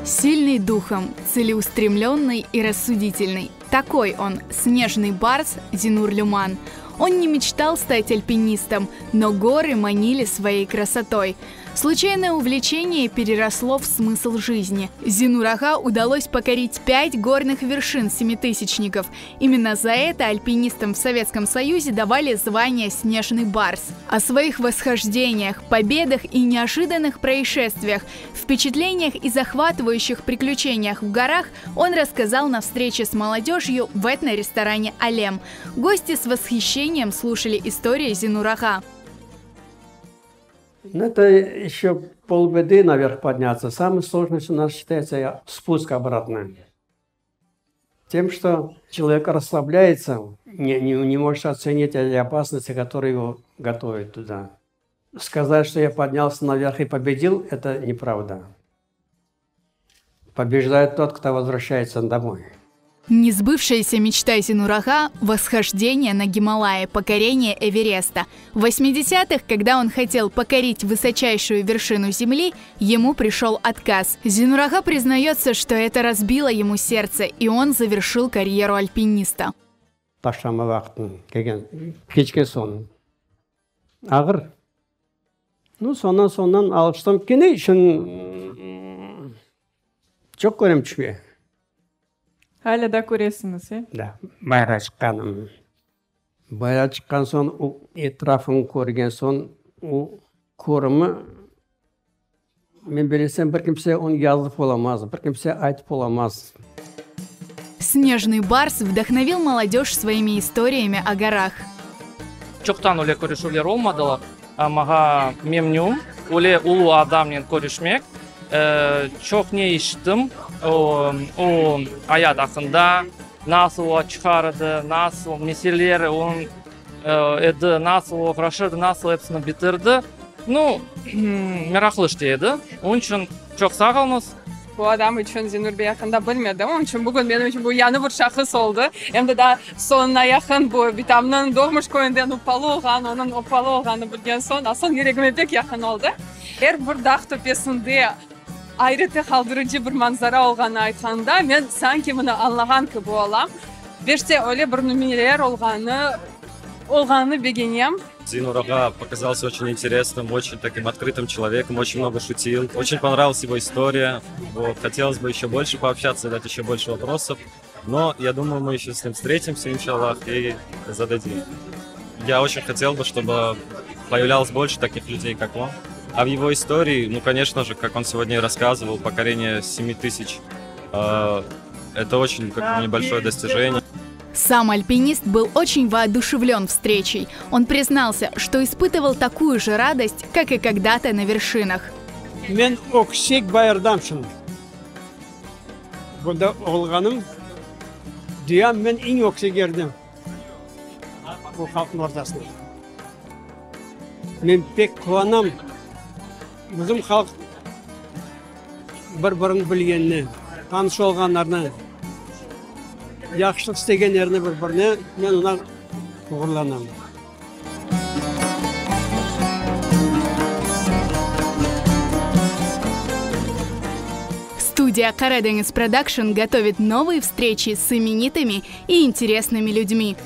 Сильный духом, целеустремленный и рассудительный. Такой он, снежный барс Зинур Люман. Он не мечтал стать альпинистом, но горы манили своей красотой. Случайное увлечение переросло в смысл жизни. Зинур Ага удалось покорить 5 горных вершин семитысячников. Именно за это альпинистам в Советском Союзе давали звание «Снежный барс». О своих восхождениях, победах и неожиданных происшествиях, впечатлениях и захватывающих приключениях в горах он рассказал на встрече с молодежью в этно-ресторане «Алем». Гости с восхищением слушали истории Зинур Ага. Это еще полбеды наверх подняться. Самое сложное у нас считается спуск обратно. Тем, что человек расслабляется, не может оценить эти опасности, которые его готовят туда. Сказать, что я поднялся наверх и победил, это неправда. Побеждает тот, кто возвращается домой. Несбывшаяся мечта Зинур Ага – восхождение на Гималайи, покорение Эвереста. В 80-х, когда он хотел покорить высочайшую вершину Земли, ему пришел отказ. Зинур Ага признается, что это разбило ему сердце, и он завершил карьеру альпиниста. Сонан алыштым кене үшін çok көрем түшпе. Hala da көресіңіз, е? Да, байра шыққаным. Байра шыққан соң, этрафын көрген соң, көрімі, мен білесем, бір кімсе оны жазып оламаз, бір кімсе айтып оламаз. Снежный барс вдохновил молодежь своими историями о горах. Чоқтан оле көрішулер олмадылар, маға мемнюм, оле улу адамнен көрішмек. Çok ne içtim o hayat hakkında, nasıl o çıkardı, nasıl meseleleri onun nasıl o uğraşırdı, nasıl hepsini bitirdi. Meraklı işteydi. Onun için çok sağ olunuz. Bu adam için Zинур Bey hakkında bilmedim. Onun için bugün benim için bu yanı bir şahıs oldu. Hem de daha sonuna yakın bu vitaminin doğmuş köyünden upalı olğanı, onun upalı olğanı bilgen son, asıl yüreğime pek yakın oldu. Her bir dağ tepesinde ayrıca kaldırıcı bir manzara olğanı aytqanda, ben sanki bunu anlagan gibi olam. Берсе öyle bir nümereler olğanı beğeniyem. Зинур Ага показался очень интересным, очень таким открытым человеком, очень много шутил. Очень понравилась его история. Хотелось бы еще больше пообщаться, задать еще больше вопросов. Но я думаю, мы еще с ним встретимся, иншаллах, и зададим. Я очень хотел бы, чтобы появлялось больше таких людей, как он. А в его истории, конечно же, как он сегодня и рассказывал, покорение 7000, это очень небольшое достижение. Сам альпинист был очень воодушевлен встречей. Он признался, что испытывал такую же радость, как и когда-то на вершинах. Мен оксек байырдамшын. Бunda olğanım, diyem ben en okse gerdim. Bu halkın ortasında. Men pek kıvanam. Bizim halk bir-birini bilgenini, tanış olğanlarını, yaxşılıq istəgənlərini bir-birini, mən ona uğurlanam. Студия Караденис Продакшн готовит новые встречи с именитыми и интересными людьми.